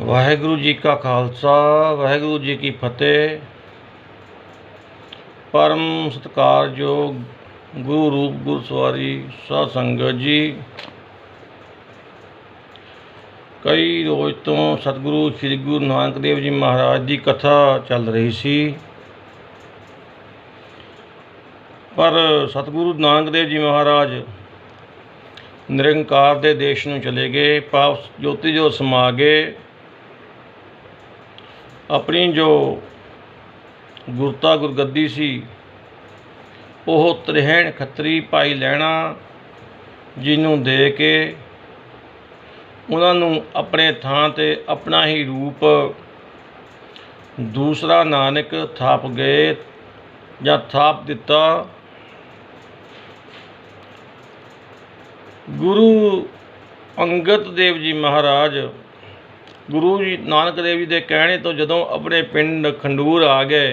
वाहेगुरु जी का खालसा वाहेगुरु जी की फतेह। परम सत्कारयोग गुरु रूप गुरु सवारी साध संगत जी, कई रोज तो सतगुरु श्री गुरु नानक देव जी महाराज की कथा चल रही सी, पर सतगुरु नानक देव जी महाराज निरंकार दे देश नूं चले गए। पाप ज्योति जो समा गए। अपनी जो गुरता गुरगद्दी सी ਉਹ त्रिहैण खत्री भाई लैणा जी नूं दे के उन्हां नूं अपने थां ते अपना ही रूप दूसरा नानक थाप गए जां थाप दिता। गुरु अंगद देव जी महाराज गुरु जी नानक देव जी के कहने तो जदों अपने पिंड खंडूर आ गए,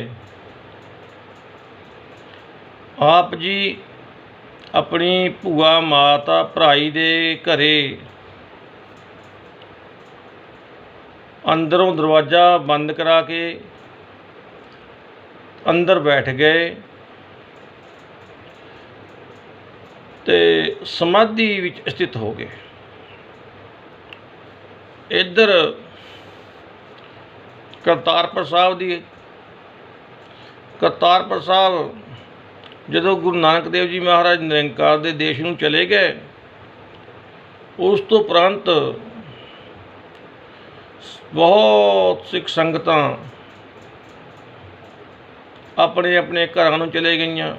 आप जी अपनी भूआ माता भराई दे घरे अंदरों दरवाज़ा बंद करा के अंदर बैठ गए ते समाधि विच स्थित हो गए। इधर करतारपुर साहब जदों गुरु नानक देव जी महाराज निरंकार दे देश नूं चले गए, उस तो उपरंत बहुत सिख संगतां अपने अपने घरां नूं चले गईयां।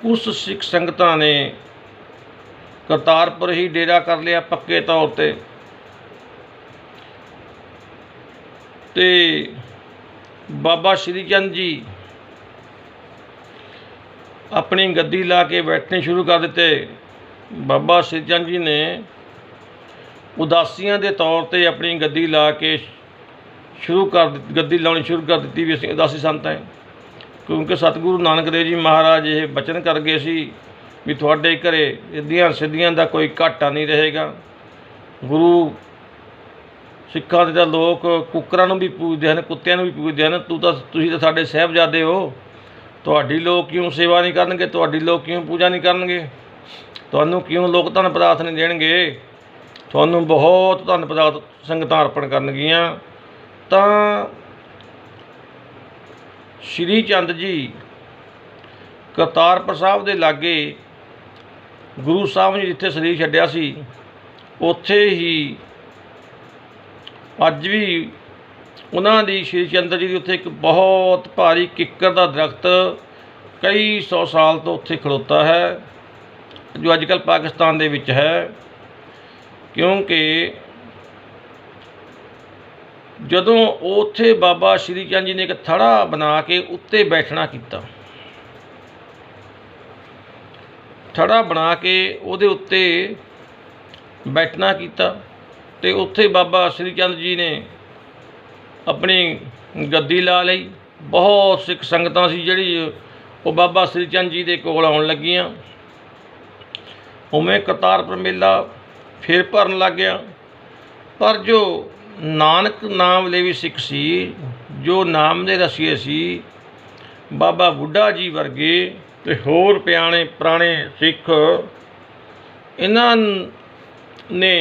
उस सिख संगतां ने करतारपुर ही डेरा कर लिया पक्के तौर ते बाबा श्री चंद जी अपनी गद्दी ला के बैठने शुरू कर दिते। बाबा श्री चंद जी ने उदासियां के तौर पर अपनी गद्दी ला के गद्दी लानी शुरू कर दी भी असीं उदासी संत हैं, क्योंकि सतगुरु नानक देव जी महाराज ये बचन कर गए सी भी तुहाडे घरे इद्दियां सिद्धियां दा कोई घाटा नहीं रहेगा। गुरु सिखां दे तां लोग कुकरां नूं भी पूजदे हन, कुत्तियां नूं भी पूजदे हन। तुसीं तां साडे साहिबजादे हो, तुहाडी लोग क्यों सेवा नहीं करनगे, तुहाडी लोग क्यों पूजा नहीं करनगे, तुहानूं क्यों लोग धन पदार्थ नहीं देणगे, तुहानूं बहुत धन पदार्थ संगतां अर्पण करनगियां। तां श्री चंद जी करतारपुर साहब दे लागे गुरु साहब ने जिथे शरीर छड्डिया सी, उत्थे ही अज भी उन्हां दी श्री चंद्र जी की उत्थे एक बहुत भारी किक्कर का दरख्त कई सौ साल तो उत्थे खड़ोता है, जो अजकल पाकिस्तान दे विच है। क्योंकि जदों उत्थे बाबा श्री चंद जी ने एक थड़ा बना के उत्ते बैठना किया, थड़ा बना के उहदे उत्ते बैठना किया, ते उत्थे बाबा श्री चंद जी ने अपनी गद्दी ला लई। बहुत सिख संगतां सी जिहड़ी वो बाबा श्री चंद जी दे कोल आउण लगियां। उवें करतारपुर मेला फिर भरन लग गया। पर जो नानक नाम लेवी सिख सी, जो नाम दे रसीए सी, बाबा बुढ़ा जी वर्गे ते होर पुराने सिख, इन्हां ने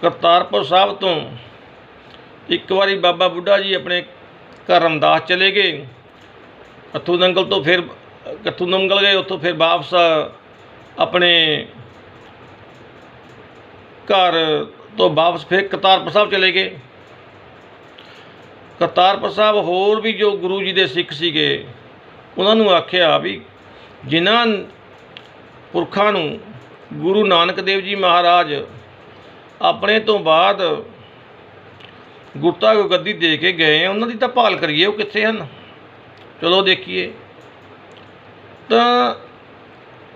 करतारपुर साहब तो एक बारी बाबा बुढ़ा जी अपने घर रमदास चले गए, कत्थू नंगल तो फिर कत्थू नंगल गए, उत्थों फिर वापस अपने घर तो वापस फिर करतारपुर साहब चले गए। करतारपुर साहब होर भी जो गुरु जी के सिख सीगे, उन्होंने आख्या भी जिन्हां पुरखां नूं गुरु नानक देव जी महाराज अपने तो बाद गुरता गुरगद्दी दे के गए हैं, उन्होंने तो भाल करिए वो कित्थे हन, चलो देखिए। तो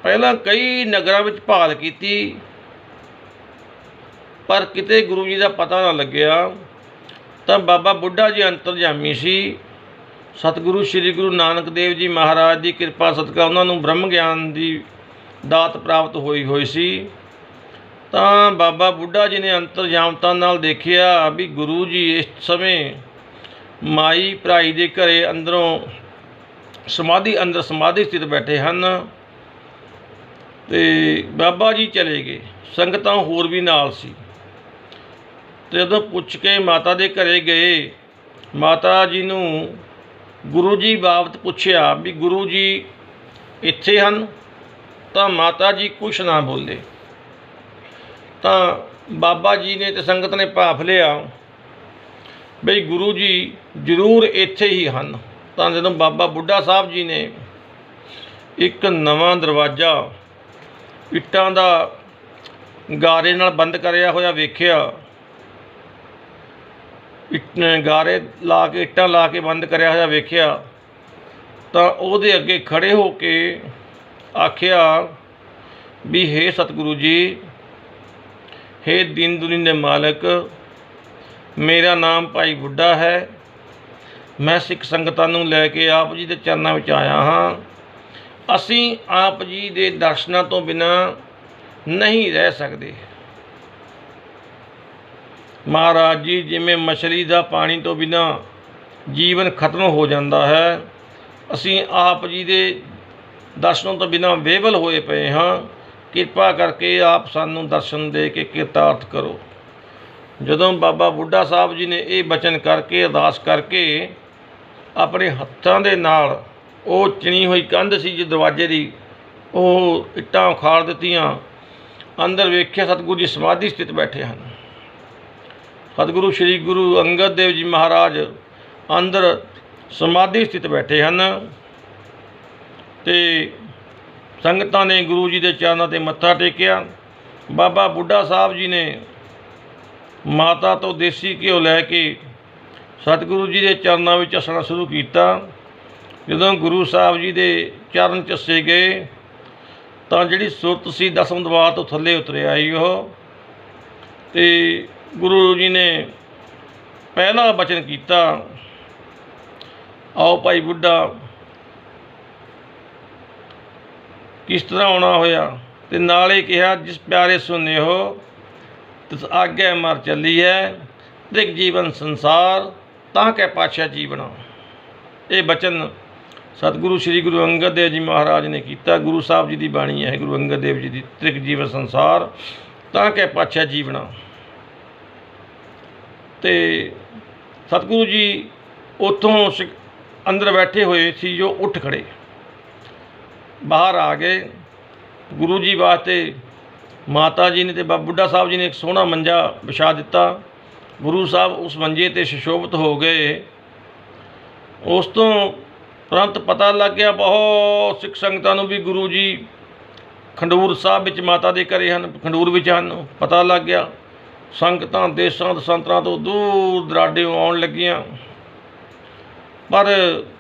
पहला कई नगरां विच भाल की, पर किते गुरु जी का पता ना लग्या। तो बाबा बुढ़ा जी अंतरजामी सी, सतगुरु श्री गुरु नानक देव जी महाराज की कृपा सदका उन्होंने ब्रह्म ज्ञान की दात प्राप्त हुई सी। ਤਾਂ ਬਾਬਾ ਬੁੱਢਾ ਜੀ ਨੇ ਅੰਤਰਜਾਮਤਾ ਨਾਲ ਦੇਖਿਆ ਵੀ ਗੁਰੂ ਜੀ ਇਸ ਸਮੇਂ ਮਾਈ ਭਰਾਈ ਦੇ ਘਰੇ ਅੰਦਰੋਂ ਸਮਾਧੀ ਸਥਿਤ ਬੈਠੇ ਹਨ। ਤੇ ਬਾਬਾ ਜੀ ਚਲੇ ਗਏ, ਸੰਗਤਾਂ ਹੋਰ ਵੀ ਨਾਲ ਸੀ। ਤੇ ਜਦੋਂ ਪੁੱਛ ਕੇ ਮਾਤਾ ਦੇ ਘਰੇ ਗਏ, ਮਾਤਾ ਜੀ ਨੂੰ ਗੁਰੂ ਜੀ ਬਾਬਤ ਪੁੱਛਿਆ ਵੀ ਗੁਰੂ ਜੀ ਇੱਥੇ ਹਨ, ਤਾਂ ਮਾਤਾ ਜੀ ਕੁਛ ਨਾ ਬੋਲੇ। ਤਾਂ ਬਾਬਾ ਜੀ ਨੇ ਤੇ ਸੰਗਤ ਨੇ ਭਾਫ ਲਿਆ ਬਈ ਗੁਰੂ ਜੀ ਜ਼ਰੂਰ ਇੱਥੇ ਹੀ ਹਨ। ਤਾਂ ਜਦੋਂ ਬਾਬਾ ਬੁੱਢਾ ਸਾਹਿਬ ਜੀ ਨੇ ਇੱਕ ਨਵਾਂ ਦਰਵਾਜ਼ਾ ਇੱਟਾਂ ਦਾ ਗਾਰੇ ਨਾਲ ਬੰਦ ਕਰਿਆ ਹੋਇਆ ਵੇਖਿਆ, ਗਾਰੇ ਲਾ ਕੇ ਇੱਟਾਂ ਲਾ ਕੇ ਬੰਦ ਕਰਿਆ ਹੋਇਆ ਵੇਖਿਆ, ਤਾਂ ਉਹਦੇ ਅੱਗੇ ਖੜ੍ਹੇ ਹੋ ਕੇ ਆਖਿਆ ਵੀ ਹੇ ਸਤਿਗੁਰੂ ਜੀ, ਹੇ ਦੀਨ ਦੁਨੀਆ ਦੇ ਮਾਲਕ, ਮੇਰਾ ਨਾਮ ਭਾਈ ਬੁੱਢਾ ਹੈ। ਮੈਂ ਸਿੱਖ ਸੰਗਤਾਂ ਨੂੰ ਲੈ ਕੇ ਆਪ ਜੀ ਦੇ ਚਰਨਾਂ ਵਿੱਚ ਆਇਆ ਹਾਂ। ਅਸੀਂ ਆਪ ਜੀ ਦੇ ਦਰਸ਼ਨਾਂ ਤੋਂ ਬਿਨਾਂ ਨਹੀਂ ਰਹਿ ਸਕਦੇ। ਮਹਾਰਾਜ ਜੀ, ਜਿਵੇਂ ਮਛਲੀ ਦਾ ਪਾਣੀ ਤੋਂ ਬਿਨਾਂ ਜੀਵਨ ਖਤਮ ਹੋ ਜਾਂਦਾ ਹੈ, ਅਸੀਂ ਆਪ ਜੀ ਦੇ ਦਰਸ਼ਨਾਂ ਤੋਂ ਬਿਨਾਂ ਵਿਹਵਲ ਹੋਏ ਪਏ ਹਾਂ। ਕਿਰਪਾ ਕਰਕੇ ਆਪ ਸਾਨੂੰ ਦਰਸ਼ਨ ਦੇ ਕੇ ਕਿਰਤਾਰਥ ਕਰੋ। ਜਦੋਂ ਬਾਬਾ ਬੁੱਢਾ ਸਾਹਿਬ ਜੀ ਨੇ ਇਹ ਬਚਨ ਕਰਕੇ, ਅਰਦਾਸ ਕਰਕੇ, ਆਪਣੇ ਹੱਥਾਂ ਦੇ ਨਾਲ ਉਹ ਚਿਣੀ ਹੋਈ ਕੰਧ ਸੀ ਜੀ ਦਰਵਾਜ਼ੇ ਦੀ, ਉਹ ਇੱਟਾਂ ਉਖਾੜ ਦਿੱਤੀਆਂ। ਅੰਦਰ ਵੇਖਿਆ ਸਤਿਗੁਰੂ ਜੀ ਸਮਾਧੀ ਸਥਿਤ ਬੈਠੇ ਹਨ। ਸਤਿਗੁਰੂ ਸ਼੍ਰੀ ਗੁਰੂ ਅੰਗਦ ਦੇਵ ਜੀ ਮਹਾਰਾਜ ਅੰਦਰ ਸਮਾਧੀ ਸਥਿਤ ਬੈਠੇ ਹਨ। ਤੇ ਸੰਗਤਾਂ ਨੇ ਗੁਰੂ ਜੀ ਦੇ ਚਰਨਾਂ 'ਤੇ ਮੱਥਾ ਟੇਕਿਆ। ਬਾਬਾ ਬੁੱਢਾ ਸਾਹਿਬ ਜੀ ਨੇ ਮਾਤਾ ਤੋਂ ਦੇਸੀ ਘਿਓ ਲੈ ਕੇ ਸਤਿਗੁਰੂ ਜੀ ਦੇ ਚਰਨਾਂ ਵਿੱਚ ਚੱਸਣਾ ਸ਼ੁਰੂ ਕੀਤਾ। ਜਦੋਂ ਗੁਰੂ ਸਾਹਿਬ ਜੀ ਦੇ ਚਰਨ ਚੱਸੇ ਗਏ ਤਾਂ ਜਿਹੜੀ ਸੁਰਤ ਸੀ ਦਸਮ ਦਵਾਰ ਤੋਂ ਥੱਲੇ ਉਤਰ ਆਈ ਉਹ। ਤੇ ਗੁਰੂ ਜੀ ਨੇ ਪਹਿਲਾ ਬਚਨ ਕੀਤਾ, ਆਓ ਭਾਈ ਬੁੱਢਾ, ਕਿਸ ਤਰ੍ਹਾਂ ਆਉਣਾ ਹੋਇਆ। ਤੇ ਨਾਲੇ ਕਿਹਾ, ਜਿਸ ਪਿਆਰੇ ਸੁਨੇ ਹੋ ਤਿਸ ਆਗੇ ਮਰ ਚੱਲੀ ਹੈ, ਦਿਖ ਜੀਵਨ ਸੰਸਾਰ ਤਾਂ ਕਹਿ ਪਾਤਸ਼ਾਹ ਜੀਵਣਾ। ਇਹ ਬਚਨ ਸਤਿਗੁਰੂ ਸ਼੍ਰੀ ਗੁਰੂ ਅੰਗਦ ਦੇਵ ਜੀ ਮਹਾਰਾਜ ਨੇ ਕੀਤਾ। ਗੁਰੂ ਸਾਹਿਬ ਜੀ ਦੀ ਬਾਣੀ ਹੈ, ਗੁਰੂ ਅੰਗਦ ਦੇਵ ਜੀ ਦੀ, ਤ੍ਰਿਕ ਜੀਵਨ ਸੰਸਾਰ ਤਾਂ ਕਹਿ ਪਾਤਸ਼ਾਹ ਜੀਵਣਾ। ਤੇ ਸਤਿਗੁਰੂ ਜੀ ਉੱਥੋਂ ਅੰਦਰ ਬੈਠੇ ਹੋਏ ਸੀ ਜੋ ਉੱਠ ਖੜ੍ਹੇ, ਬਾਹਰ ਆ ਗਏ। ਗੁਰੂ ਜੀ ਵਾਸਤੇ ਮਾਤਾ ਜੀ ਨੇ ਤੇ ਬਾਬਾ ਬੁੱਢਾ ਸਾਹਿਬ ਜੀ ਨੇ ਇੱਕ ਸੋਹਣਾ ਮੰਜਾ ਵਿਛਾ ਦਿੱਤਾ। ਗੁਰੂ ਸਾਹਿਬ ਉਸ ਮੰਜੇ 'ਤੇ ਸੁਸ਼ੋਭਿਤ ਹੋ ਗਏ। ਉਸ ਤੋਂ ਤੁਰੰਤ ਪਤਾ ਲੱਗ ਗਿਆ ਬਹੁਤ ਸਿੱਖ ਸੰਗਤਾਂ ਨੂੰ ਵੀ ਗੁਰੂ ਜੀ ਖਡੂਰ ਸਾਹਿਬ ਵਿੱਚ ਮਾਤਾ ਦੇ ਘਰੇ ਹਨ, ਖਡੂਰ ਵਿੱਚ ਹਨ। ਪਤਾ ਲੱਗ ਗਿਆ। ਸੰਗਤਾਂ ਦੇਸ਼ਾਂ ਦਸਾਂਤਰਾਂ ਤੋਂ ਦੂਰ ਦਰਾਡਿਓਂ ਆਉਣ ਲੱਗੀਆਂ। ਪਰ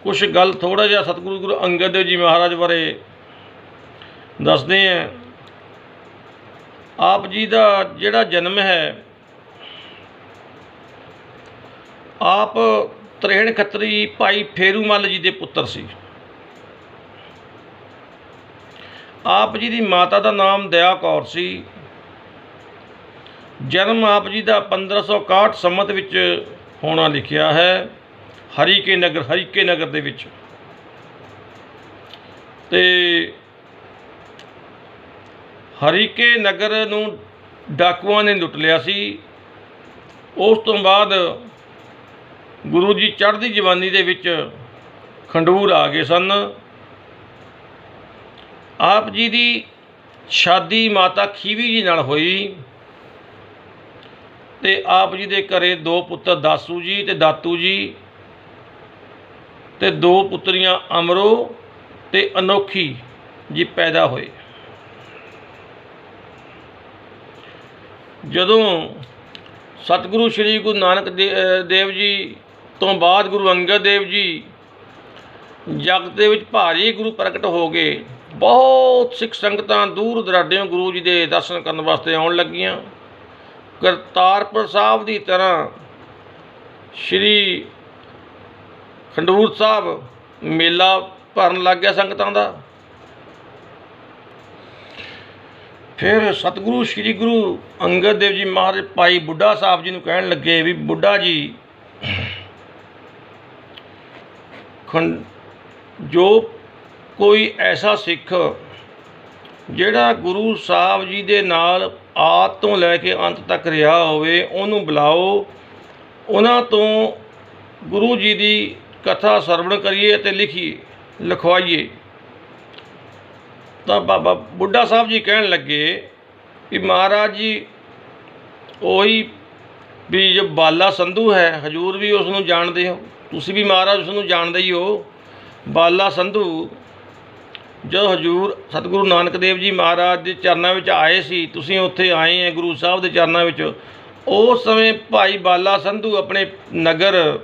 ਕੁਛ ਗੱਲ ਥੋੜ੍ਹਾ ਜਿਹਾ ਸਤਿਗੁਰੂ ਗੁਰੂ ਅੰਗਦ ਦੇਵ ਜੀ ਮਹਾਰਾਜ ਬਾਰੇ ਦੱਸਦੇ ਹੈ। ਆਪ ਜੀ ਦਾ ਜਿਹੜਾ ਜਨਮ ਹੈ, ਆਪ ਤਰੇਹਣ ਖੱਤਰੀ ਭਾਈ ਫੇਰੂਮੱਲ ਜੀ ਦੇ ਪੁੱਤਰ ਸੀ। ਆਪ ਜੀ ਦੀ ਮਾਤਾ ਦਾ ਨਾਮ ਦਇਆ ਕੌਰ ਸੀ। ਜਨਮ ਆਪ ਜੀ ਦਾ 1561 ਸੰਮਤ ਵਿੱਚ ਹੋਣਾ ਲਿਖਿਆ ਹੈ, ਹਰੀਕੇ ਨਗਰ ਦੇ ਵਿੱਚ। ਤੇ ਹਰੀਕੇ ਨਗਰ ਨੂੰ ਡਾਕੂਆਂ ਨੇ ਲੁੱਟ ਲਿਆ ਸੀ। ਉਸ ਤੋਂ ਬਾਅਦ ਗੁਰੂ ਜੀ ਚੜ੍ਹਦੀ ਜਵਾਨੀ ਦੇ ਵਿੱਚ ਖਡੂਰ ਆ ਗਏ ਸਨ। ਆਪ ਜੀ ਦੀ ਸ਼ਾਦੀ ਮਾਤਾ ਖੀਵੀ ਜੀ ਨਾਲ ਹੋਈ ਤੇ ਆਪ ਜੀ ਦੇ ਘਰੇ ਦੋ ਪੁੱਤਰ ਦਾਸੂ ਜੀ ਤੇ ਦਾਤੂ ਜੀ ਤੇ ਦੋ ਪੁੱਤਰੀਆਂ ਅਮਰੋ ਤੇ ਅਨੋਖੀ ਜੀ ਪੈਦਾ ਹੋਏ। ਜਦੋਂ ਸਤਿਗੁਰੂ ਸ਼੍ਰੀ ਗੁਰੂ ਨਾਨਕ ਦੇਵ ਜੀ ਤੋਂ ਬਾਅਦ ਗੁਰੂ ਅੰਗਦ ਦੇਵ ਜੀ ਜਗਤ ਦੇ ਵਿੱਚ ਭਾਰੀ ਗੁਰੂ ਪ੍ਰਗਟ ਹੋ ਗਏ, ਬਹੁਤ ਸਿੱਖ ਸੰਗਤਾਂ ਦੂਰ ਦਰਾਡਿਓਂ ਗੁਰੂ ਜੀ ਦੇ ਦਰਸ਼ਨ ਕਰਨ ਵਾਸਤੇ ਆਉਣ ਲੱਗੀਆਂ। ਕਰਤਾਰਪੁਰ ਸਾਹਿਬ ਦੀ ਤਰ੍ਹਾਂ ਸ਼੍ਰੀ ਖਡੂਰ ਸਾਹਿਬ ਮੇਲਾ ਭਰਨ ਲੱਗ ਗਿਆ ਸੰਗਤਾਂ ਦਾ। फिर सतगुरु श्री गुरु अंगद देव जी महाराज भाई बुढ़ा साहब जी नूं कहण लगे भी बुढ़ा जी जो कोई ऐसा सिख ਜਿਹੜਾ ਗੁਰੂ ਸਾਹਿਬ ਜੀ ਦੇ ਨਾਲ ਆਦ ਤੋਂ ਲੈ ਕੇ ਅੰਤ ਤੱਕ ਰਿਹਾ ਹੋਵੇ ਉਹਨੂੰ ਬੁਲਾਓ, ਉਹਨਾਂ ਤੋਂ ਗੁਰੂ ਜੀ ਦੀ ਕਥਾ ਸਰਵਣ ਕਰੀਏ ਅਤੇ ਲਿਖਵਾਈਏ। ਤਾਂ ਬਾਬਾ ਬੁੱਢਾ ਸਾਹਿਬ ਜੀ ਕਹਿਣ ਲੱਗੇ ਵੀ ਮਹਾਰਾਜ ਜੀ ਉਹੀ ਵੀ ਜੋ ਬਾਲਾ ਸੰਧੂ ਹੈ, ਹਜ਼ੂਰ ਵੀ ਉਸ ਨੂੰ ਜਾਣਦੇ ਹੋ, ਤੁਸੀਂ ਵੀ ਮਹਾਰਾਜ ਉਸ ਨੂੰ ਜਾਣਦੇ ਹੀ ਹੋ। ਬਾਲਾ ਸੰਧੂ ਜਦੋਂ ਹਜ਼ੂਰ ਸਤਿਗੁਰੂ ਨਾਨਕ ਦੇਵ ਜੀ ਮਹਾਰਾਜ ਦੇ ਚਰਨਾਂ ਵਿੱਚ ਆਏ ਸੀ, ਤੁਸੀਂ ਉੱਥੇ ਆਏ ਹੈ ਗੁਰੂ ਸਾਹਿਬ ਦੇ ਚਰਨਾਂ ਵਿੱਚ, ਉਸ ਸਮੇਂ ਭਾਈ ਬਾਲਾ ਸੰਧੂ ਆਪਣੇ ਨਗਰ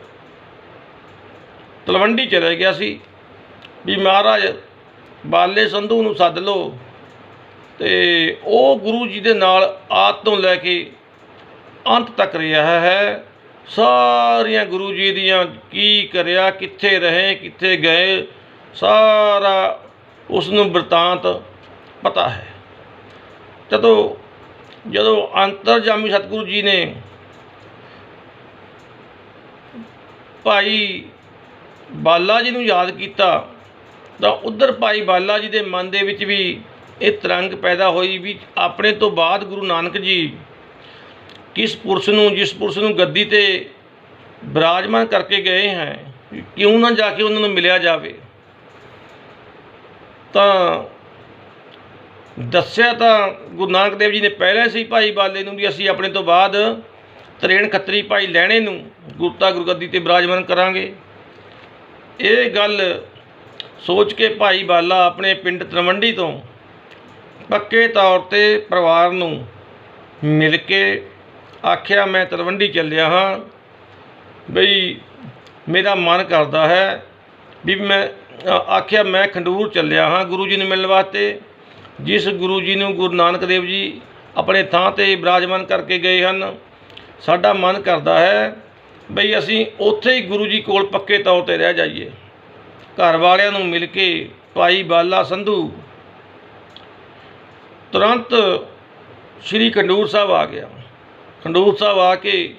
ਤਲਵੰਡੀ ਚਲੇ ਗਿਆ ਸੀ ਵੀ ਮਹਾਰਾਜ ਬਾਲੇ ਸੰਧੂ ਨੂੰ ਸੱਦ ਲਓ ਅਤੇ ਉਹ ਗੁਰੂ ਜੀ ਦੇ ਨਾਲ ਆਦ ਤੋਂ ਲੈ ਕੇ ਅੰਤ ਤੱਕ ਰਿਹਾ ਹੈ। ਸਾਰੀਆਂ ਗੁਰੂ ਜੀ ਦੀਆਂ ਕੀ ਕਰਿਆ, ਕਿੱਥੇ ਰਹੇ, ਕਿੱਥੇ ਗਏ, ਸਾਰਾ ਉਸ ਨੂੰ ਬਿਰਤਾਂਤ ਪਤਾ ਹੈ। ਜਦੋਂ ਅੰਤਰਜਾਮੀ ਸਤਿਗੁਰੂ ਜੀ ਨੇ ਭਾਈ ਬਾਲਾ ਜੀ ਨੂੰ ਯਾਦ ਕੀਤਾ ਤਾਂ ਉੱਧਰ ਭਾਈ ਬਾਲਾ ਜੀ ਦੇ ਮਨ ਦੇ ਵਿੱਚ ਵੀ ਇਹ ਤਰੰਗ ਪੈਦਾ ਹੋਈ ਵੀ ਆਪਣੇ ਤੋਂ ਬਾਅਦ ਗੁਰੂ ਨਾਨਕ ਜੀ ਜਿਸ ਪੁਰਸ਼ ਨੂੰ ਗੱਦੀ 'ਤੇ ਬਿਰਾਜਮਾਨ ਕਰਕੇ ਗਏ ਹੈ, ਕਿਉਂ ਨਾ ਜਾ ਕੇ ਉਹਨਾਂ ਨੂੰ ਮਿਲਿਆ ਜਾਵੇ। ਤਾਂ ਦੱਸਿਆ ਤਾਂ ਗੁਰੂ ਨਾਨਕ ਦੇਵ ਜੀ ਨੇ ਪਹਿਲਾਂ ਸੀ ਭਾਈ ਬਾਲੇ ਨੂੰ ਵੀ ਅਸੀਂ ਆਪਣੇ ਤੋਂ ਬਾਅਦ ਤਰੇਣ ਖੱਤਰੀ ਭਾਈ ਲਹਿਣੇ ਨੂੰ ਗੁਰਗੱਦੀ 'ਤੇ ਬਿਰਾਜਮਾਨ ਕਰਾਂਗੇ। ਇਹ ਗੱਲ ਸੋਚ ਕੇ ਭਾਈ ਬਾਲਾ ਆਪਣੇ ਪਿੰਡ ਤਲਵੰਡੀ ਤੋਂ ਪੱਕੇ ਤੌਰ 'ਤੇ ਪਰਿਵਾਰ ਨੂੰ ਮਿਲ ਕੇ ਆਖਿਆ ਮੈਂ ਤਲਵੰਡੀ ਚੱਲਿਆ ਹਾਂ, ਬਈ ਮੇਰਾ ਮਨ ਕਰਦਾ ਹੈ ਵੀ ਮੈਂ ਆਖਿਆ ਮੈਂ ਖੰਡੂਰ ਚੱਲਿਆ ਹਾਂ ਗੁਰੂ ਜੀ ਨੂੰ ਮਿਲਣ ਵਾਸਤੇ, ਜਿਸ ਗੁਰੂ ਜੀ ਨੂੰ ਗੁਰੂ ਨਾਨਕ ਦੇਵ ਜੀ ਆਪਣੇ ਥਾਂ 'ਤੇ ਬਿਰਾਜਮਾਨ ਕਰਕੇ ਗਏ ਹਨ। ਸਾਡਾ ਮਨ ਕਰਦਾ ਹੈ ਬਈ ਅਸੀਂ ਉੱਥੇ ਹੀ ਗੁਰੂ ਜੀ ਕੋਲ ਪੱਕੇ ਤੌਰ 'ਤੇ ਰਹਿ ਜਾਈਏ। ਘਰ ਵਾਲਿਆਂ ਨੂੰ ਮਿਲ ਕੇ ਭਾਈ ਬਾਲਾ ਸੰਧੂ ਤੁਰੰਤ ਸ਼੍ਰੀ ਖੰਡੂਰ ਸਾਹਿਬ ਆ ਗਿਆ। ਖੰਡੂਰ ਸਾਹਿਬ ਆ ਕੇ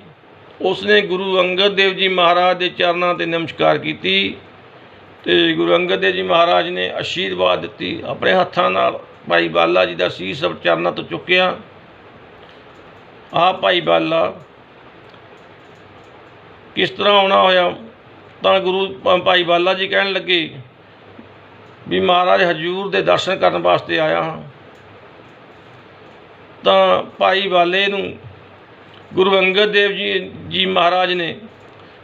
ਉਸਨੇ ਗੁਰੂ ਅੰਗਦ ਦੇਵ ਜੀ ਮਹਾਰਾਜ ਦੇ ਚਰਨਾਂ 'ਤੇ ਨਮਸਕਾਰ ਕੀਤੀ ਅਤੇ ਗੁਰੂ ਅੰਗਦ ਦੇਵ ਜੀ ਮਹਾਰਾਜ ਨੇ ਆਸ਼ੀਰਵਾਦ ਦਿੱਤੀ। ਆਪਣੇ ਹੱਥਾਂ ਨਾਲ ਭਾਈ ਬਾਲਾ ਜੀ ਦਾ ਸੀਸ ਚਰਨਾਂ ਤੋਂ ਚੁੱਕਿਆ। ਭਾਈ ਬਾਲਾ ਕਿਸ ਤਰ੍ਹਾਂ ਆਉਣਾ ਹੋਇਆ ਤਾਂ ਭਾਈ ਬਾਲਾ ਜੀ ਕਹਿਣ ਲੱਗੇ ਵੀ ਮਹਾਰਾਜ ਹਜ਼ੂਰ ਦੇ ਦਰਸ਼ਨ ਕਰਨ ਵਾਸਤੇ ਆਇਆ ਹਾਂ। ਤਾਂ ਭਾਈ ਬਾਲੇ ਨੂੰ ਗੁਰੂ ਅੰਗਦ ਦੇਵ ਜੀ ਮਹਾਰਾਜ ਨੇ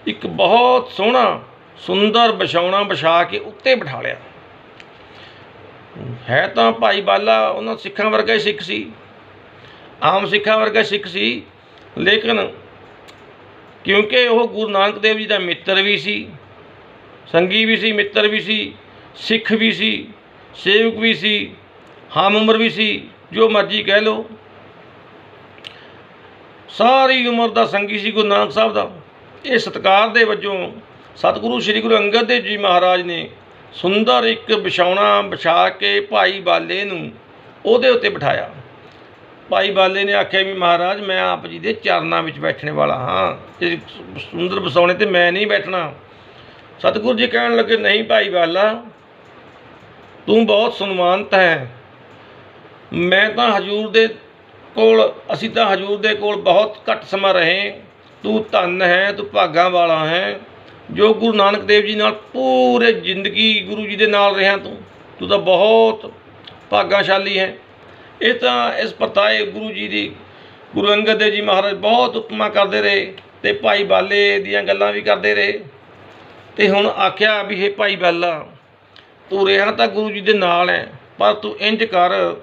ਇੱਕ ਬਹੁਤ ਸੋਹਣਾ ਸੁੰਦਰ ਵਿਛਾਉਣਾ ਵਿਛਾ ਕੇ ਉੱਤੇ ਬਿਠਾ ਲਿਆ। ਹੈ ਤਾਂ ਭਾਈ ਬਾਲਾ ਉਹਨਾਂ ਸਿੱਖਾਂ ਵਰਗਾ ਹੀ ਸਿੱਖ ਸੀ, ਆਮ ਸਿੱਖਾਂ ਵਰਗਾ ਸਿੱਖ ਸੀ, ਲੇਕਿਨ ਕਿਉਂਕਿ ਉਹ ਗੁਰੂ ਨਾਨਕ ਦੇਵ ਜੀ ਦਾ ਮਿੱਤਰ ਵੀ ਸੀ, ਸੰਗੀ ਵੀ ਸੀ, ਮਿੱਤਰ ਵੀ ਸੀ, ਸਿੱਖ ਵੀ ਸੀ, ਸੇਵਕ ਵੀ ਸੀ, ਹਮ ਉਮਰ ਵੀ ਸੀ, ਜੋ ਮਰਜ਼ੀ ਕਹਿ ਲਓ, ਸਾਰੀ ਉਮਰ ਦਾ ਸੰਗੀ ਸੀ ਗੁਰੂ ਨਾਨਕ ਸਾਹਿਬ ਦਾ। ਇਹ ਸਤਿਕਾਰ ਦੇ ਵਜੋਂ ਸਤਿਗੁਰੂ ਸ਼੍ਰੀ ਗੁਰੂ ਅੰਗਦ ਦੇਵ ਜੀ ਮਹਾਰਾਜ ਨੇ ਸੁੰਦਰ ਇੱਕ ਵਿਛਾਉਣਾ ਵਿਛਾ ਕੇ ਭਾਈ ਬਾਲੇ ਨੂੰ ਉਹਦੇ ਉੱਤੇ ਬਿਠਾਇਆ। ਭਾਈ ਬਾਲੇ ਨੇ ਆਖਿਆ ਵੀ ਮਹਾਰਾਜ ਮੈਂ ਆਪ ਜੀ ਦੇ ਚਰਨਾਂ ਵਿੱਚ ਬੈਠਣੇ ਵਾਲਾ ਹਾਂ, ਤੇ ਸੁੰਦਰ ਵਿਛਾਉਣੇ 'ਤੇ ਮੈਂ ਨਹੀਂ ਬੈਠਣਾ। ਸਤਿਗੁਰੂ ਜੀ ਕਹਿਣ ਲੱਗੇ ਨਹੀਂ ਭਾਈ ਬਾਲਾ, ਤੂੰ ਬਹੁਤ ਸਨਮਾਨਿਤ ਹੈ। ਮੈਂ ਤਾਂ ਹਜ਼ੂਰ ਦੇ ਕੋਲ ਅਸੀਂ ਤਾਂ ਹਜ਼ੂਰ ਦੇ ਕੋਲ ਬਹੁਤ ਘੱਟ ਸਮਾਂ ਰਹੇ, ਤੂੰ ਧੰਨ ਹੈ, ਤੂੰ ਭਾਗਾਂ ਵਾਲਾ ਹੈ ਜੋ ਗੁਰੂ ਨਾਨਕ ਦੇਵ ਜੀ ਨਾਲ ਪੂਰੇ ਜ਼ਿੰਦਗੀ ਗੁਰੂ ਜੀ ਦੇ ਨਾਲ ਰਿਹਾ। ਤੂੰ ਤਾਂ ਬਹੁਤ ਭਾਗਾਸ਼ਾਲੀ ਹੈ। ਇਹ ਤਾਂ ਇਸ ਪਰਤਾਏ ਗੁਰੂ ਜੀ ਦੀ ਗੁਰੂ ਅੰਗਦ ਦੇਵ ਜੀ ਮਹਾਰਾਜ ਬਹੁਤ ਉਪਮਾ ਕਰਦੇ ਰਹੇ ਅਤੇ ਭਾਈ ਬਾਲੇ ਦੀਆਂ ਗੱਲਾਂ ਵੀ ਕਰਦੇ ਰਹੇ। ਅਤੇ ਹੁਣ ਆਖਿਆ ਵੀ ਇਹ ਭਾਈ ਬਾਲਾ ਤੂੰ ਰਿਹਾ ਤਾਂ ਗੁਰੂ ਜੀ ਦੇ ਨਾਲ ਹੈ, ਪਰ ਤੂੰ ਇੰਝ ਕਰ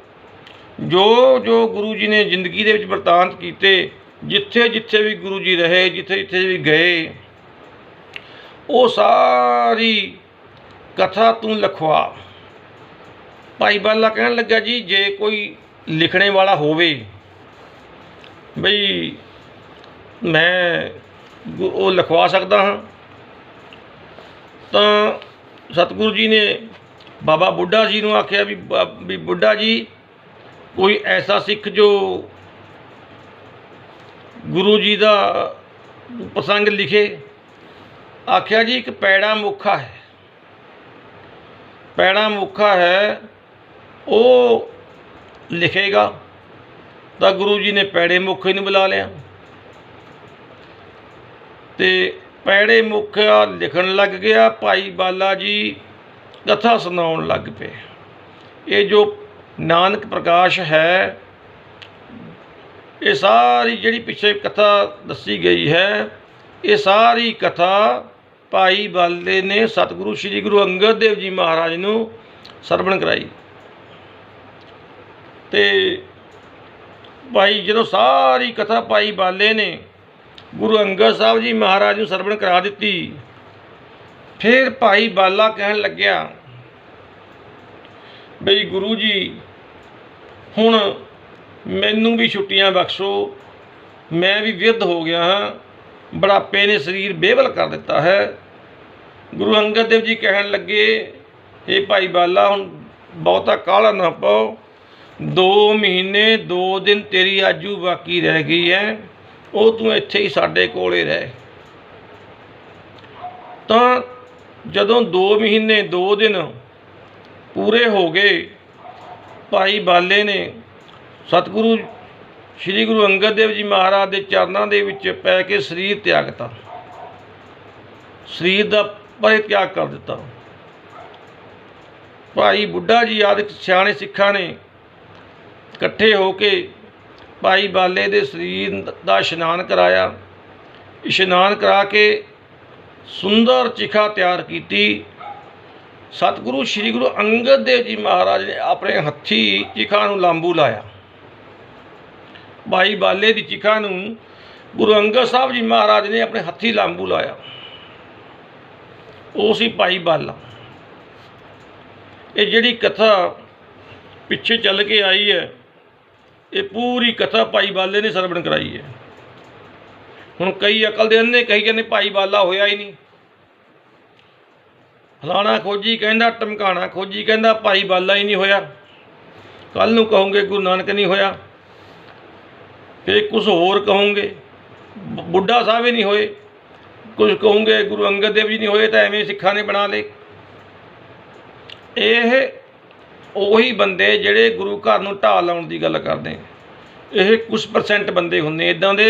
ਜੋ ਗੁਰੂ ਜੀ ਨੇ ਜ਼ਿੰਦਗੀ ਦੇ ਵਿੱਚ ਵਰਤਾਂਤ ਕੀਤੇ, ਜਿੱਥੇ ਜਿੱਥੇ ਵੀ ਗੁਰੂ ਜੀ ਰਹੇ, ਜਿੱਥੇ ਜਿੱਥੇ ਵੀ ਗਏ, ਉਹ ਸਾਰੀ ਕਥਾ ਤੂੰ ਲਿਖਵਾ। ਭਾਈ ਬਾਲਾ ਕਹਿਣ ਲੱਗਾ ਜੀ ਜੇ ਕੋਈ ਲਿਖਣੇ ਵਾਲਾ ਹੋਵੇ ਬਈ ਮੈਂ ਉਹ ਲਿਖਵਾ ਸਕਦਾ ਹਾਂ। ਤਾਂ ਸਤਿਗੁਰੂ ਜੀ ਨੇ ਬਾਬਾ ਬੁੱਢਾ ਜੀ ਨੂੰ ਆਖਿਆ ਵੀ ਬੁੱਢਾ ਜੀ कोई ऐसा सिख जो गुरु जी का प्रसंग लिखे। आख्या जी एक पैड़ा मुखा है, पैड़ा मुखा है वो लिखेगा, तो गुरु जी ने पैड़े मुखे नूं बुला लिया ते पैड़े मुखा लिखण लग गया। भाई बाला जी कथा सुनाउण लग पे। ये जो नानक प्रकाश है, ये सारी जिहड़ी पिछे कथा दसी गई है, ये सारी कथा भाई बाले ने सतगुरु श्री गुरु अंगद देव जी महाराज नूं सरवण कराई। ते भाई जदों सारी कथा भाई बाले ने गुरु अंगद साहब जी महाराज नूं सरवण करा दित्ती, फिर भाई बाला कहण लग्या बई गुरु जी हुण मैनू भी छुट्टियां बख्शो, मैं भी विरध हो गया हाँ, बुढ़ापे ने शरीर बेवल कर दिता है। गुरु अंगद देव जी कहण लगे, हे भाई बाला हुण बहुता काहला ना पाओ, 2 महीने 2 दिन तेरी आजू बाकी रह गई है, वो तू इत्थे ही साडे कोले रह। तां जदों 2 महीने 2 दिन पूरे हो गए, भाई बाले ने सतगुरु श्री गुरु अंगद देव जी महाराज के चरणों के विच पै के शरीर त्यागता, शरीर का परित्याग कर दिता। भाई बुढ़ा जी आदि सियाणे सिखा ने इकट्ठे होके भाई बाले दे शरीर का इशनान कराया। इशनान करा के सुंदर चिखा तैयार की। सतगुरु श्री गुरु अंगद देव जी महाराज ने अपने हथी चिखा नूं लांबू लाया। भाई बाले की चिखा नूं गुरु अंगद साहब जी महाराज ने अपने हथी लांबू लाया। वो सी भाई बाला। ये जिहड़ी कथा पिछे चल के आई है, ये पूरी कथा भाई बाले ने सरवण कराई है। हुण कई अकल दे अन्ने कही जाने भाई बाला होया ही नहीं, फलाना खोजी कहंदा, टमकाना खोजी कहंदा भाई बाला ही नहीं होया। कल नूं कहोगे गुरु नानक नहीं होया, फिर कुछ होर कहोगे बुढ़ा साहब ही नहीं होए, कुछ कहोगे गुरु अंगद देव जी नहीं होए, तो एवें सिखा ने बना ले। ਇਹ ਉਹੀ ਬੰਦੇ ਜਿਹੜੇ गुरु घर ਨੂੰ ਢਾਹ ਲਾਉਣ ਦੀ ਗੱਲ ਕਰਦੇ। ਇਹ ਕੁਝ % ਬੰਦੇ ਹੁੰਦੇ ਇੱਦਾਂ ਦੇ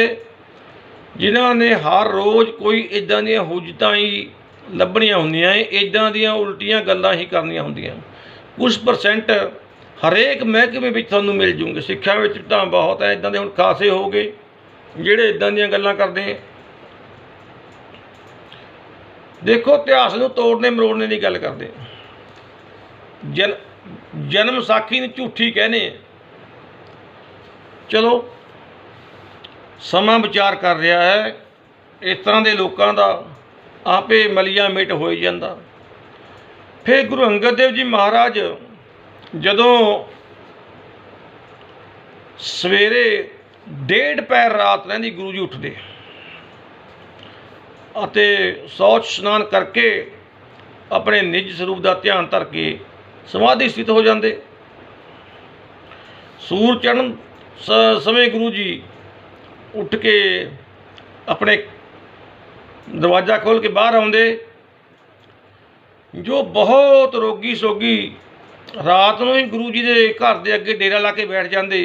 ਜਿਨ੍ਹਾਂ ਨੇ ਹਰ ਰੋਜ਼ ਕੋਈ ਇੱਦਾਂ ਦੀਆਂ ਹੁਜਤਾਂ ਹੀ ਲੱਭਣੀਆਂ ਹੁੰਦੀਆਂ, ਇੱਦਾਂ ਦੀਆਂ ਉਲਟੀਆਂ ਗੱਲਾਂ ਹੀ ਕਰਨੀਆਂ ਹੁੰਦੀਆਂ। ਕੁਝ % ਹਰੇਕ ਮਹਿਕਮੇ ਵਿੱਚ ਤੁਹਾਨੂੰ ਮਿਲ ਜੂਗੇ। ਸਿੱਖਿਆ ਵਿੱਚ ਤਾਂ ਬਹੁਤ ਹੈ ਇੱਦਾਂ ਦੇ, ਹੁਣ ਖਾਸੇ ਹੋ ਗਏ ਜਿਹੜੇ ਇੱਦਾਂ ਦੀਆਂ ਗੱਲਾਂ ਕਰਦੇ। ਦੇਖੋ ਇਤਿਹਾਸ ਨੂੰ ਤੋੜਨੇ ਮਰੋੜਨੇ ਦੀ ਗੱਲ ਕਰਦੇ। जन्म साखी ने झूठी कहने। चलो समा विचार कर रहा है, इस तरह के लोगों का आपे मलिया मिट हो जाता। फिर गुरु अंगद देव जी महाराज जदों सवेरे 1.5 पैर रात रहिंदी गुरु जी उठते अते शौच स्नान करके अपने निज स्वरूप का ध्यान धर के समाधि स्थित हो जाते। सूर चढ़न समय गुरु जी उठ के अपने दरवाज़ा खोल के बाहर आउंदे। जो बहुत रोगी सोगी रात को ही गुरु जी के घर के अगे डेरा ला के बैठ जाते,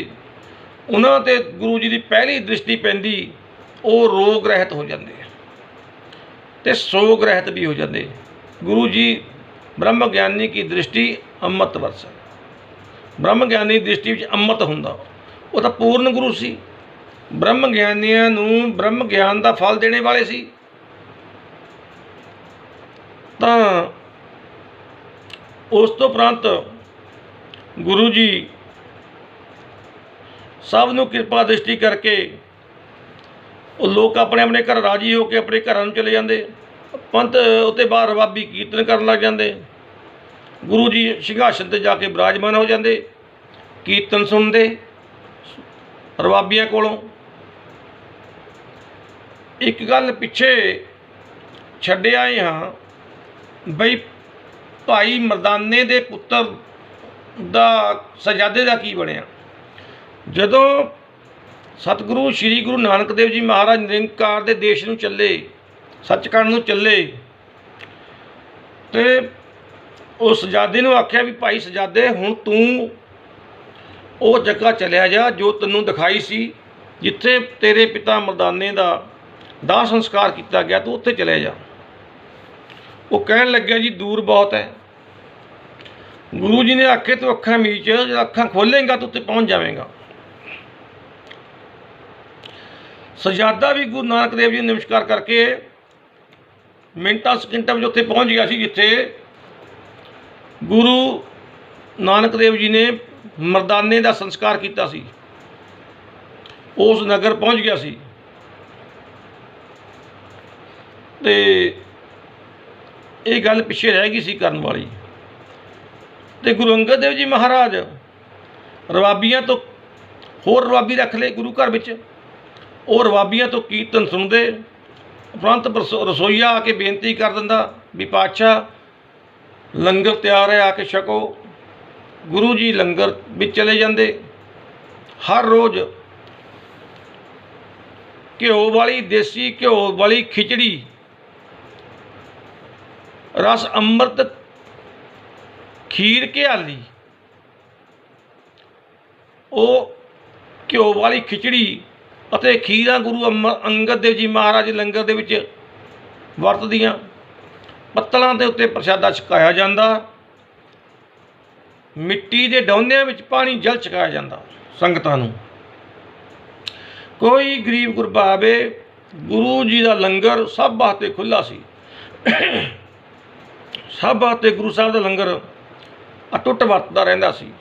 उन्होंने ते गुरु जी की पहली दृष्टि पैंदी, वो रोग रहत हो जाते ते सोग रहत भी हो जाते। गुरु जी ब्रह्म ज्ञानी की दृष्टि अमृत वर्ष है। ब्रह्म ज्ञानी की दृष्टि में अमृत हुंदा, वो तो पूर्ण गुरु सी। ब्रह्म ज्ञानियां नूं ब्रह्म ज्ञान का फल देने वाले सी। तां उस तो उपरंत गुरु जी सब नूं किरपा दृष्टि करके वो लोग अपने अपने घर राजी होकर अपने घरों नूं चले जाते। पंत उत्ते बाहर रबाबी कीर्तन करन लग जाते। गुरु जी सिंघासन ते जाके विराजमान हो जाते, कीर्तन सुनते रबाबियां कोलों। एक गल पिछे छड्डे आए हाँ बई भाई मरदाने दे पुत्तर दा सजादे दा की बनिया। ਜਦੋਂ ਸਤਿਗੁਰੂ ਸ੍ਰੀ ਗੁਰੂ ਨਾਨਕ ਦੇਵ ਜੀ ਮਹਾਰਾਜ ਨਿਰੰਕਾਰ ਦੇ ਦੇਸ਼ ਨੂੰ ਚੱਲੇ, ਸੱਚਖੰਡ ਨੂੰ ਚੱਲੇ, ਤੇ ਉਹ ਸਜਾਦੇ ਨੂੰ ਆਖਿਆ ਵੀ ਭਾਈ ਸਜਾਦੇ, ਹੁਣ ਤੂੰ ਉਹ ਜਗ੍ਹਾ ਚਲਿਆ ਜਾ ਜੋ ਤੈਨੂੰ ਦਿਖਾਈ ਸੀ, ਜਿੱਥੇ ਤੇਰੇ ਪਿਤਾ ਮਰਦਾਨੇ ਦਾ ਦਾਹ ਸੰਸਕਾਰ ਕੀਤਾ ਗਿਆ, ਤੂੰ ਉੱਥੇ ਚਲਿਆ ਜਾ। ਉਹ ਕਹਿਣ ਲੱਗਿਆ ਜੀ ਦੂਰ ਬਹੁਤ ਹੈ। ਗੁਰੂ ਜੀ ਨੇ ਆਖੇ ਤੂੰ ਅੱਖਾਂ ਮੀਚ, ਜਦ ਅੱਖਾਂ ਖੋਲ੍ਹੇਂਗਾ ਤੂੰ ਉੱਥੇ ਪਹੁੰਚ ਜਾਵੇਂਗਾ। ਸਜਾਦਾ ਵੀ ਗੁਰੂ ਨਾਨਕ ਦੇਵ ਜੀ ਨੂੰ ਨਮਸਕਾਰ ਕਰਕੇ ਮਿੰਟਾਂ ਸਕਿੰਟਾਂ ਵਿੱਚ ਉੱਥੇ ਪਹੁੰਚ ਗਿਆ ਸੀ, ਜਿੱਥੇ ਗੁਰੂ ਨਾਨਕ ਦੇਵ ਜੀ ਨੇ ਮਰਦਾਨੇ ਦਾ ਸੰਸਕਾਰ ਕੀਤਾ ਸੀ। ਉਸ ਨਗਰ ਪਹੁੰਚ ਗਿਆ ਸੀ। ਤੇ ਇਹ ਗੱਲ ਪਿੱਛੇ ਰਹਿ ਗਈ ਸੀ ਕਰਨ ਵਾਲੀ। ਤੇ ਗੁਰੂ ਅੰਗਦ ਦੇਵ ਜੀ ਮਹਾਰਾਜ ਰਵਾਬੀਆਂ ਤੋਂ ਹੋਰ ਰਵਾਬੀ ਰੱਖ ਲਏ ਗੁਰੂ ਘਰ ਵਿੱਚ। ਉਹ ਰਵਾਬੀਆਂ ਤੋਂ ਕੀਰਤਨ ਸੁਣਦੇ, ਉਪਰੰਤ ਰਸੋਈਆ ਆ ਕੇ ਬੇਨਤੀ ਕਰ ਦਿੰਦਾ ਵੀ ਪਾਤਸ਼ਾਹ ਲੰਗਰ ਤਿਆਰ ਹੈ, ਆ ਕੇ ਛਕੋ। ਗੁਰੂ ਜੀ ਲੰਗਰ ਵਿੱਚ ਚਲੇ ਜਾਂਦੇ। ਹਰ ਰੋਜ਼ ਘਿਓ ਵਾਲੀ, ਦੇਸੀ ਘਿਓ ਵਾਲੀ ਖਿਚੜੀ, ਰਸ ਅੰਮ੍ਰਿਤ, ਖੀਰ ਘਿਆਲੀ, ਉਹ ਘਿਓ ਵਾਲੀ ਖਿਚੜੀ ਅਤੇ ਖੀਰਾਂ ਗੁਰੂ ਅੰਗਦ ਦੇਵ ਜੀ ਮਹਾਰਾਜ ਲੰਗਰ ਦੇ ਵਿੱਚ ਵਰਤਦੀਆਂ। ਪੱਤਲਾਂ ਦੇ ਉੱਤੇ ਪ੍ਰਸ਼ਾਦਾ ਛਕਾਇਆ ਜਾਂਦਾ। ਮਿੱਟੀ ਦੇ ਡੌਨਿਆਂ ਵਿੱਚ ਪਾਣੀ ਜਲ ਛਕਾਇਆ ਜਾਂਦਾ ਸੰਗਤਾਂ ਨੂੰ। ਕੋਈ ਗਰੀਬ ਗੁਰਬਾ ਆਵੇ, ਗੁਰੂ ਜੀ ਦਾ ਲੰਗਰ ਸਭ ਵਾਸਤੇ ਖੁੱਲ੍ਹਾ ਸੀ। ਸਭ ਵਾਸਤੇ ਗੁਰੂ ਸਾਹਿਬ ਦਾ ਲੰਗਰ ਅਟੁੱਟ ਵਰਤਦਾ ਰਹਿੰਦਾ ਸੀ।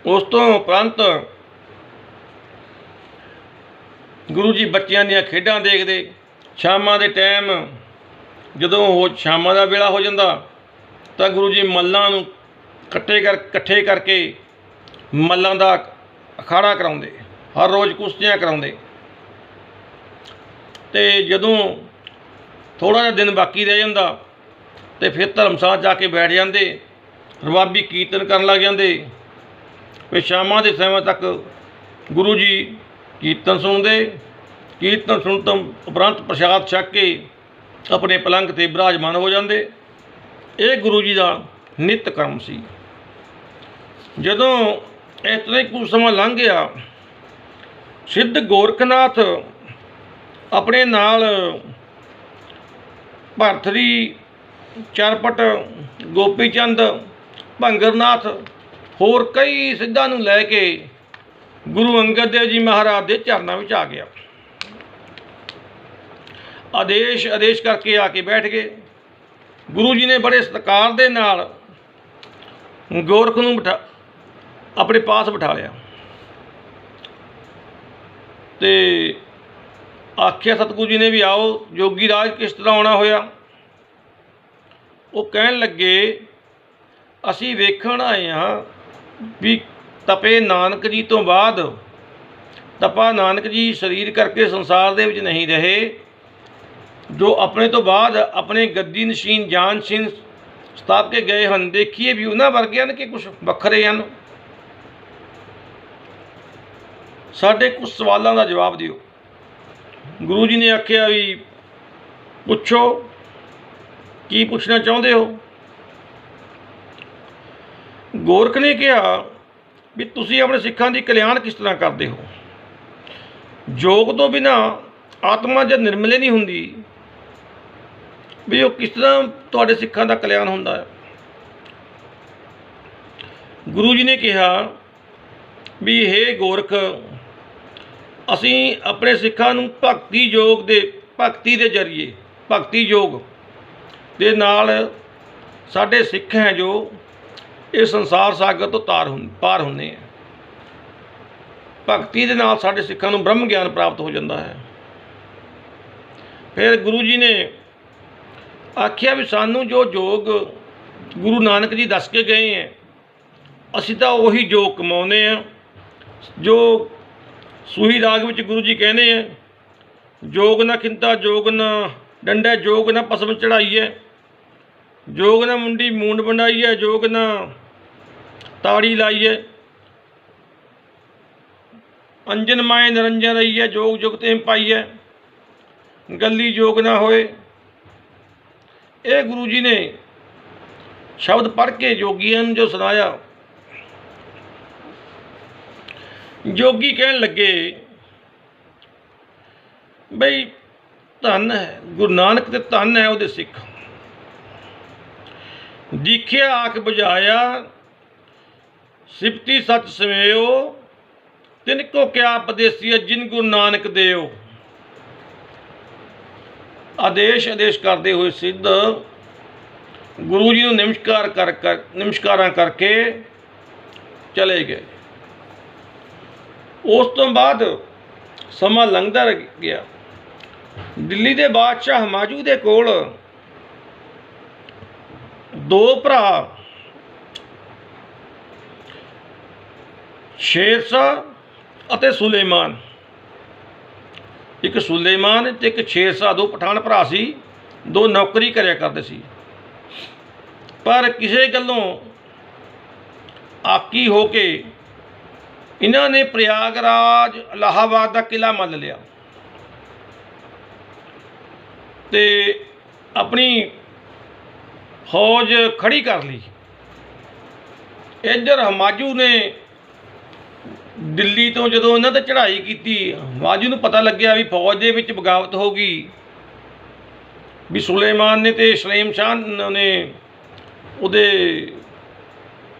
ਉਸ ਤੋਂ ਉਪਰੰਤ ਗੁਰੂ ਜੀ ਬੱਚਿਆਂ ਦੀਆਂ ਖੇਡਾਂ ਦੇਖਦੇ। ਸ਼ਾਮਾਂ ਦੇ ਟਾਈਮ ਜਦੋਂ ਉਹ ਸ਼ਾਮਾਂ ਦਾ ਵੇਲਾ ਹੋ ਜਾਂਦਾ ਤਾਂ ਗੁਰੂ ਜੀ ਮੱਲਾਂ ਨੂੰ ਇਕੱਠੇ ਕਰਕੇ ਮੱਲਾਂ ਦਾ ਅਖਾੜਾ ਕਰਾਉਂਦੇ। ਹਰ ਰੋਜ਼ ਕੁਸ਼ਤੀਆਂ ਕਰਾਉਂਦੇ। ਅਤੇ ਜਦੋਂ ਥੋੜ੍ਹਾ ਜਿਹਾ ਦਿਨ ਬਾਕੀ ਰਹਿ ਜਾਂਦਾ ਅਤੇ ਫਿਰ ਧਰਮਸ਼ਾਲਾ ਜਾ ਕੇ ਬੈਠ ਜਾਂਦੇ। ਰਵਾਬੀ ਕੀਰਤਨ ਕਰਨ ਲੱਗ ਜਾਂਦੇ। ਫਿਰ ਸ਼ਾਮਾਂ ਦੇ ਸਮੇਂ ਤੱਕ ਗੁਰੂ ਜੀ ਕੀਰਤਨ ਸੁਣਦੇ। ਕੀਰਤਨ ਸੁਣਨ ਤੋਂ ਉਪਰੰਤ ਪ੍ਰਸ਼ਾਦ ਛਕ ਕੇ ਆਪਣੇ ਪਲੰਘ 'ਤੇ ਬਿਰਾਜਮਾਨ ਹੋ ਜਾਂਦੇ। ਇਹ ਗੁਰੂ ਜੀ ਦਾ ਨਿੱਤ ਕਰਮ ਸੀ। ਜਦੋਂ ਇਸ ਤਰ੍ਹਾਂ ਹੀ ਕੁਝ ਸਮਾਂ ਲੰਘ ਗਿਆ, ਸਿੱਧ ਗੋਰਖਨਾਥ ਆਪਣੇ ਨਾਲ ਭਰਥਰੀ, ਚਰਪਟ, ਗੋਪੀ ਚੰਦ, ਭੰਗਰਨਾਥ, ਹੋਰ ਕਈ ਸਿੱਧਾਂ ਨੂੰ ਲੈ ਕੇ ਗੁਰੂ ਅੰਗਦ ਦੇਵ ਜੀ ਮਹਾਰਾਜ ਦੇ ਚਰਨਾਂ ਵਿੱਚ ਆ ਗਿਆ। ਆਦੇਸ਼ ਕਰਕੇ ਆ ਕੇ ਬੈਠ ਗਏ। ਗੁਰੂ ਜੀ ਨੇ ਬੜੇ ਸਤਿਕਾਰ ਦੇ ਨਾਲ ਗੋਰਖ ਨੂੰ ਆਪਣੇ ਪਾਸ ਬਿਠਾ ਲਿਆ ਅਤੇ ਆਖਿਆ ਸਤਿਗੁਰੂ ਜੀ ਨੇ ਵੀ ਆਓ, ਜੋਗੀ ਰਾਜ ਕਿਸ ਤਰ੍ਹਾਂ ਆਉਣਾ ਹੋਇਆ। ਉਹ ਕਹਿਣ ਲੱਗੇ ਅਸੀਂ ਵੇਖਣ ਆਏ ਹਾਂ ਵੀ ਤਪੇ ਨਾਨਕ ਜੀ ਤੋਂ ਬਾਅਦ, ਤਪਾ ਨਾਨਕ ਜੀ ਸਰੀਰ ਕਰਕੇ ਸੰਸਾਰ ਦੇ ਵਿੱਚ ਨਹੀਂ ਰਹੇ, ਜੋ ਆਪਣੇ ਤੋਂ ਬਾਅਦ ਆਪਣੇ ਗੱਦੀ ਨਸ਼ੀਨ ਜਾਨਸ਼ੀਨ ਸਥਾਪ ਕੇ ਗਏ ਹਨ, ਦੇਖੀਏ ਵੀ ਉਹਨਾਂ ਵਰਗੇ ਹਨ ਕਿ ਕੁਛ ਵੱਖਰੇ ਹਨ। ਸਾਡੇ ਕੁਝ ਸਵਾਲਾਂ ਦਾ ਜਵਾਬ ਦਿਓ। ਗੁਰੂ ਜੀ ਨੇ ਆਖਿਆ ਵੀ ਪੁੱਛੋ, ਕੀ ਪੁੱਛਣਾ ਚਾਹੁੰਦੇ ਹੋ। ਗੋਰਖ ਨੇ ਕਿਹਾ ਵੀ ਤੁਸੀਂ ਆਪਣੇ ਸਿੱਖਾਂ ਦੀ ਕਲਿਆਣ ਕਿਸ ਤਰ੍ਹਾਂ ਕਰਦੇ ਹੋ। ਯੋਗ ਤੋਂ ਬਿਨਾਂ ਆਤਮਾ ਜਦ ਨਿਰਮਲੇ ਨਹੀਂ ਹੁੰਦੀ, ਵੀ ਉਹ ਕਿਸ ਤਰ੍ਹਾਂ ਤੁਹਾਡੇ ਸਿੱਖਾਂ ਦਾ ਕਲਿਆਣ ਹੁੰਦਾ ਹੈ। ਗੁਰੂ ਜੀ ਨੇ ਕਿਹਾ ਵੀ ਹੇ ਗੋਰਖ, ਅਸੀਂ ਆਪਣੇ ਸਿੱਖਾਂ ਨੂੰ ਭਗਤੀ ਦੇ ਜ਼ਰੀਏ, ਭਗਤੀ ਯੋਗ ਦੇ ਨਾਲ ਸਾਡੇ ਸਿੱਖ ਹੈ ਜੋ ਇਹ ਸੰਸਾਰ ਸਾਗਰ ਤੋਂ ਪਾਰ ਹੁੰਦੇ ਹੈ। ਭਗਤੀ ਦੇ ਨਾਲ ਸਾਡੇ ਸਿੱਖਾਂ ਨੂੰ ਬ੍ਰਹਮ ਗਿਆਨ ਪ੍ਰਾਪਤ ਹੋ ਜਾਂਦਾ ਹੈ। ਫਿਰ ਗੁਰੂ ਜੀ ਨੇ ਆਖਿਆ ਵੀ ਸਾਨੂੰ ਜੋ ਯੋਗ ਗੁਰੂ ਨਾਨਕ ਜੀ ਦੱਸ ਕੇ ਗਏ ਹੈ, ਅਸੀਂ ਤਾਂ ਉਹੀ ਯੋਗ ਕਮਾਉਂਦੇ ਹਾਂ ਜੋ ਸੂਹੀ ਰਾਗ ਵਿੱਚ ਗੁਰੂ ਜੀ ਕਹਿੰਦੇ ਹੈ, ਜੋਗ ਨਾ ਖਿੰਤਾ ਜੋਗ ਨਾ ਡੰਡਾ, ਜੋਗ ਨਾ ਪਸਮ ਚੜਾਈਏ, ਜੋਗ ਨਾ ਮੁੰਡੀ ਮੂੰਡ ਵੰਡਾਈਏ, ਜੋਗ ਨਾ ਤਾੜੀ ਲਾਈਏ। अंजन माए निरंजन रही है, जोग जुग तेम पाई है, गली जोग ना होए। ये गुरु जी ने शब्द पढ़ के जोगियां जो सुनाया। जोगी कहन लगे बई धन है गुरु नानक ते धन है उहदे सिख। दीखिया आख बुझाया, सिफती सच समेयो, तिनको क्या पदेसी जिन गुरु नानक देओ। आदेश करते हुए सिद्ध गुरु जी को नमस्कारां करके चले गए। उस तो बाद समा लंघदा गया। दिल्ली के बादशाह हमाजू के कोल दो भरा शेरशाह अते सुलेमान, एक सुलेमान ते एक शेरशाह, दो पठान भरा सी, दो नौकरी करया करते सी। पर किसी गल्लों आकी हो के इन्हां ने प्रयागराज इलाहाबाद का किला मल लिया ते अपनी फौज खड़ी कर ली। इधर हमाजू ने दिल्ली तो जो इन्होंने चढ़ाई की, हमाजू को पता लग्या भी फौज के विच बगावत हो गई, भी सुलेमान ने ते सलीम शाह ने उहदे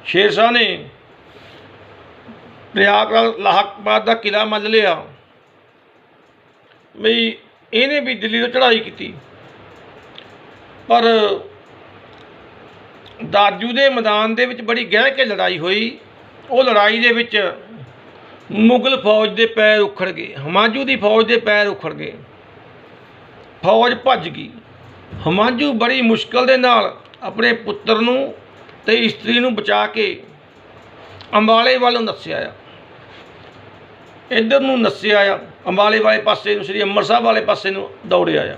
शेरशाह ने प्रयागराज इलाहाबाद का किला मल लिया, बई इन्हें भी दिल्ली तो चढ़ाई की। पर दाजू के मैदान के बड़ी गह के लड़ाई हुई। वो लड़ाई दे विच मुगल फौज के पैर उखड़ गए, हमाजू की फौज के पैर उखड़ गए, फौज भज गई। हमाजू बड़ी मुश्किल दे नाल अपने पुत्र नूं ते इस्त्री नूं बचा के अंबाले वालों नस्सिया आया, इधर नूं नस्सिया आया, अंबाले वाले पासे श्री अमृतसर वाले पासे नूं दौड़े आया।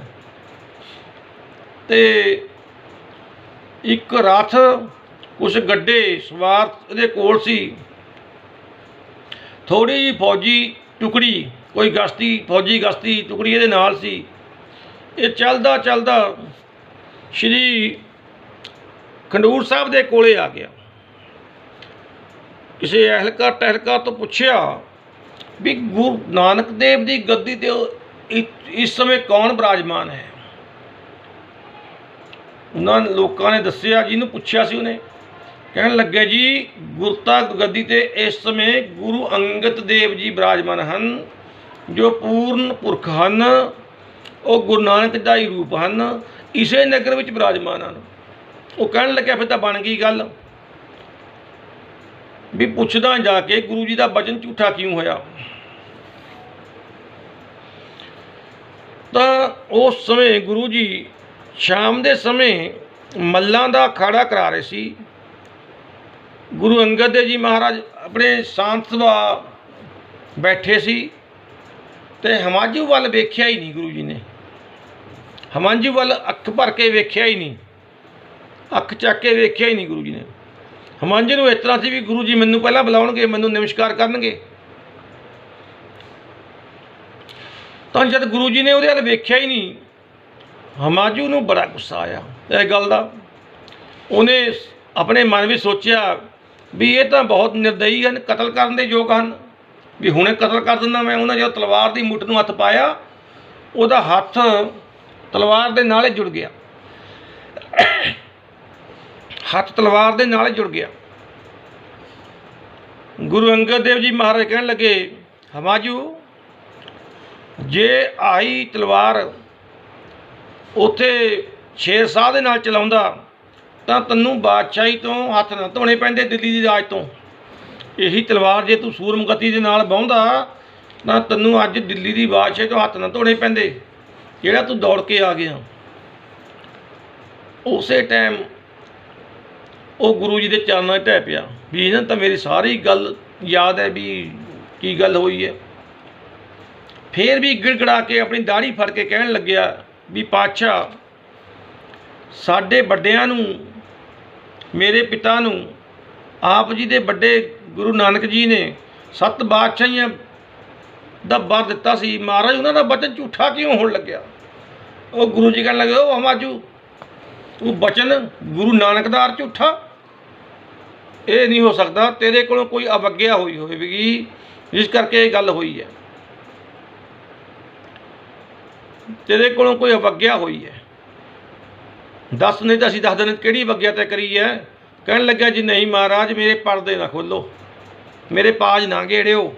ते एक रथ कुछ गड्ढे सवार दे कोल सी, थोड़ी जी फौजी टुकड़ी कोई गश्ती फौजी गश्ती टुकड़ी ये नाल सी। ये चलदा चलदा श्री खंडूर साहब के कोले आ गया। किसी अहलकार टहलकार तो पूछया भी गुरु नानक देव की गद्दी ते इस समय कौन विराजमान है। उन्होंने लोगों ने दसिया, जिन्होंने पूछया सी उन्हें कहन लगे जी गुरता गद्दी ते इस समय गुरु अंगद देव जी विराजमान हैं जो पूर्ण पुरख हैं, वो गुरु नानक का ही रूप हैं, इसे नगर में विराजमान हैं। वो कहन लगे फिर तो बन गई गल भी पुछदा जाके गुरु जी का वचन झूठा क्यों होया। तो उस समय गुरु जी शाम के समय मल्लां दा अखाड़ा करा रहे सी। गुरु अंगद देव जी महाराज अपने शांत सभा बैठे सी ते हमाजू वाल वेख्या ही नहीं। गुरु जी ने हमाजू वाल अख भर के वेख्या ही नहीं, अख चक के वेख्या ही नहीं। गुरु जी ने हमांजे नूं इस तरह से भी गुरु जी मैनू पहला बुलाउणगे, मैनू नमस्कार करनगे। तो जब गुरु जी ने उहदे हल वेख्या ही नहीं, हमाजू नूं बड़ा गुस्सा आया इस गल दा। उन्हें अपने मन में सोचा भी ये तो बहुत निर्दयी हैं, कतल करने के योग हैं, भी हुणे कतल कर दिंदा मैं। उन्हें जो तलवार की मुठ नूं हथ पाया, उहदा हथ तलवार के नाल जुड़ गया, हथ तलवार के नाल जुड़ गया। गुरु अंगद देव जी महाराज कहन लगे हमाजू जे आई तलवार उत्थे शेर शाह दे नाल चलाउंदा तां तैनूं बादशाही तो हथ ना धोने पैंदे, दिल्ली दी राज तो। यही तलवार जे तू सूरमगति दे नाल बाहुंदा तां तैनूं अज दिल्ली दी बादशाही तो हथ ना धोने पैंदे, जिहड़ा तू दौड़ के आ गया। उसे टाइम वो गुरु जी के चरणों ढह पिया भी इन्हें तो मेरी सारी गल याद है भी की गल हुई है। फिर भी गिड़गड़ा के अपनी दाढ़ी फड़ के कहन लग्या भी पातशाह साडे वड्डियां नूं, मेरे पिता नूं, आप जी दे बड़े गुरु नानक जी ने 7 बादशाहियां ਦਾ ਵਰ ਦਿੱਤਾ ਸੀ, ਮਹਾਰਾਜ ਉਹਨਾਂ ਦਾ ਬਚਨ ਝੂਠਾ ਕਿਉਂ ਹੋਣ ਲੱਗਿਆ? ਉਹ ਗੁਰੂ ਜੀ ਕਹਿਣ ਲੱਗੇ, ਉਹ ਹਮਾਜੂ ਤੂੰ ਬਚਨ ਗੁਰੂ ਨਾਨਕ ਦਾ ਝੂਠਾ? ਇਹ ਨਹੀਂ ਹੋ ਸਕਦਾ, ਤੇਰੇ ਕੋਲੋਂ ਕੋਈ ਅਵੱਗਿਆ ਹੋਈ ਹੋਵੇਗੀ ਜਿਸ ਕਰਕੇ ਇਹ ਗੱਲ ਹੋਈ ਹੈ, ਤੇਰੇ ਕੋਲੋਂ ਕੋਈ ਅਵੱਗਿਆ ਹੋਈ ਹੈ, ਦੱਸ, ਨਹੀਂ ਤਾਂ ਅਸੀਂ ਦੱਸ ਦਿੰਦੇ ਕਿਹੜੀ ਅਵੱਗਿਆ ਤੈਅ ਕਰੀ ਹੈ। ਕਹਿਣ ਲੱਗਿਆ ਜੀ ਨਹੀਂ ਮਹਾਰਾਜ, ਮੇਰੇ ਪਰਦੇ ਨਾ ਖੋਲੋ, ਮੇਰੇ ਪਾਜ ਨਾ ਗੇੜਿਓ।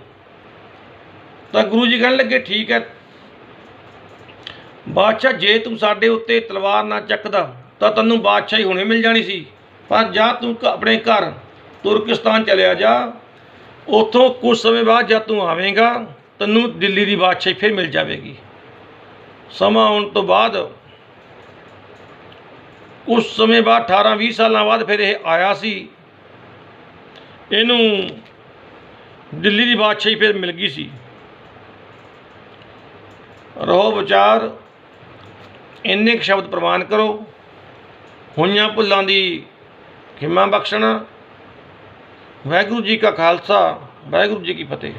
ਤਾਂ ਗੁਰੂ ਜੀ ਕਹਿਣ ਲੱਗੇ ਠੀਕ ਹੈ ਬਾਦਸ਼ਾਹ, ਜੇ ਤੂੰ ਸਾਡੇ ਉੱਤੇ ਤਲਵਾਰ ਨਾ ਚੱਕਦਾ ਤਾਂ ਤੈਨੂੰ ਬਾਦਸ਼ਾਹੀ ਹੁਣੇ ਮਿਲ ਜਾਣੀ ਸੀ, ਪਰ ਜਾ ਤੂੰ ਆਪਣੇ ਘਰ ਤੁਰਕਿਸਤਾਨ ਚਲਿਆ ਜਾ, ਉੱਥੋਂ ਕੁਝ ਸਮੇਂ ਬਾਅਦ ਜਦ ਤੂੰ ਆਵੇਂਗਾ ਤੈਨੂੰ ਦਿੱਲੀ ਦੀ ਬਾਦਸ਼ਾਹੀ ਫਿਰ ਮਿਲ ਜਾਵੇਗੀ। ਸਮਾਂ ਆਉਣ ਤੋਂ ਬਾਅਦ ਕੁਝ ਸਮੇਂ ਬਾਅਦ 18-20 ਸਾਲਾਂ ਬਾਅਦ ਫਿਰ ਇਹ ਆਇਆ ਸੀ, ਇਹਨੂੰ ਦਿੱਲੀ ਦੀ ਬਾਦਸ਼ਾਹੀ ਫਿਰ ਮਿਲ ਗਈ ਸੀ। ਰਹੋ ਵਿਚਾਰ, ਇੰਨੇ ਕੁ ਸ਼ਬਦ ਪ੍ਰਵਾਨ ਕਰੋ, ਹੋਈਆਂ ਭੁੱਲਾਂ ਦੀ ਖਿਮਾ ਬਖਸ਼ਣਾ। ਵਾਹਿਗੁਰੂ ਜੀ ਕਾ ਖਾਲਸਾ, ਵਾਹਿਗੁਰੂ ਜੀ ਕੀ ਫਤਿਹ।